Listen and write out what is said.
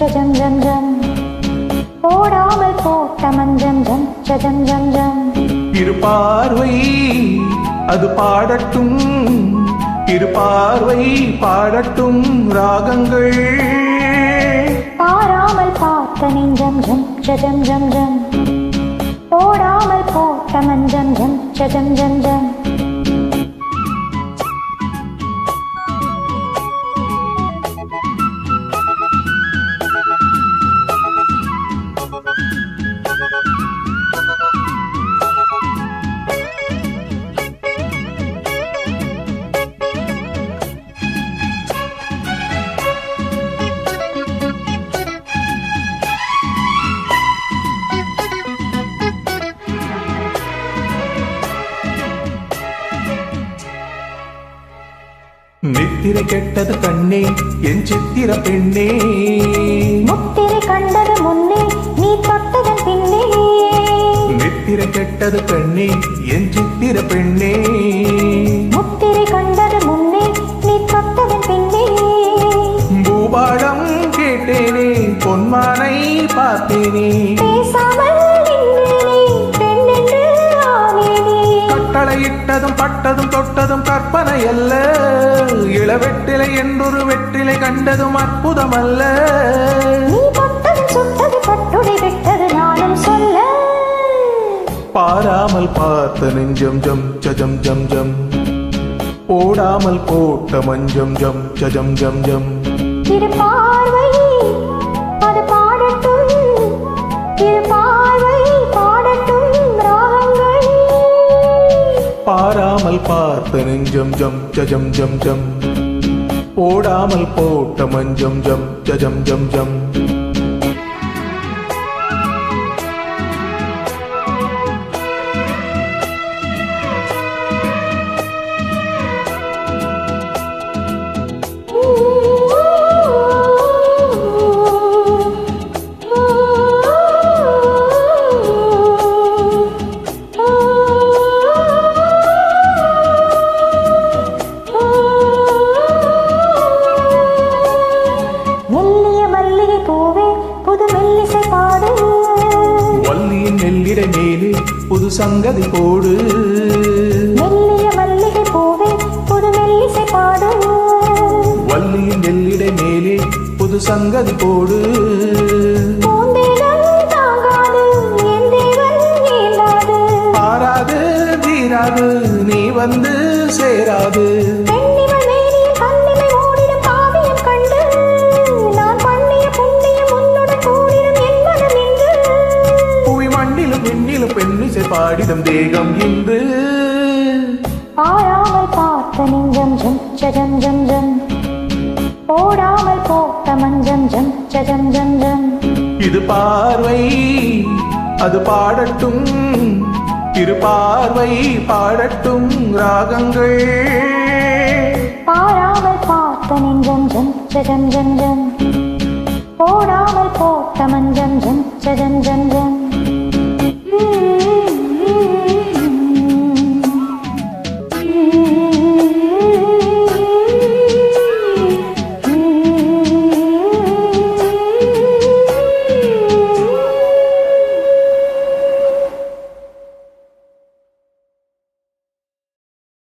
ஜம் ஜம் ஜம் போடாமல் போட்ட மஞ்சம் ஜம் ஜம் ஜம் ஜம் இரு பார்வை அது பாடட்டும், இரு பார்வை பாடட்டும் ராகங்கள். பாராமல் பார்த்த நெஞ்சம் ஜம் ஜம் ஜம் ஜம் போடாமல் போட்ட மஞ்சம் ஜம் ஜம் ஜம் ஜம் நித்திரை கெட்டது கண்ணே என் சித்திர பெண்ணே, முத்திரை கண்டது முன்னே நீ தொட்டதன் பின்னே. நித்திரை கெட்டது கண்ணே என் சித்திர பெண்ணே, முத்திரை கண்டது முன்னே நீ தொட்டதன் பின்னே. பூபாடம் கேட்டேனே பொன்மானை பார்த்தேனே, பேசாமல் நின்றேனே பெண்ணென்று ஆனேனே. கட்டளையிட்டதும் பட்டதும் தொட்டதும் கற்பனை அல்ல, இளவெட்டிலை என்றொரு வெற்றிலை கண்டதும் அற்புதம் அல்ல. நீ தொட்டது சுட்டது பட்டுடை விட்டது நானும் சொல்ல. பாராமல் பார்த்த நெஞ்சம் ஜம் ஜம் ஜம் ஜம் போடாமல் போட்ட மஞ்சம் ஜம் ஜம் ஜம் ஜம். இரு பார்வை அது பாடட்டும், இரு பார்வை பாடட்டும் ராகங்கள். பாராமல் பார்த்த நெஞ்சம் ஜம் ஜம் ஜம் ஜம் போடாமல் போட்ட மஞ்சம் ஜம் ஜம் ஜம் ஜம். வள்ளியின் நெல்லிடை மேலே புது சங்கதி போடு, மெல்லிய மல்லிகை பூவே புது மெல்லிசை பாடு. வள்ளியின் நெல்லிடை மேலே புது சங்கதி போடு. பாராது தீராது நீ வந்து சேராது. பெண்ணிசை பாடிடம் தேகம் இன்று. பாராமல் பார்த்த நெஞ்சம் ஜம் ஜம் ஜம் ஜம் போடாமல் போட்ட மஞ்சம் ஜம் ஜம் ஜம் ஜம். இது பார்வை அது பாடட்டும், இரு பார்வை பாடட்டும் ராகங்கள். பாராமல் பார்த்த நெஞ்சம் ஜம் ஜம் ஜம் ஜம் போடாமல் போட்ட மஞ்சம் ஜம் ஜம் ஜம் ஜம்.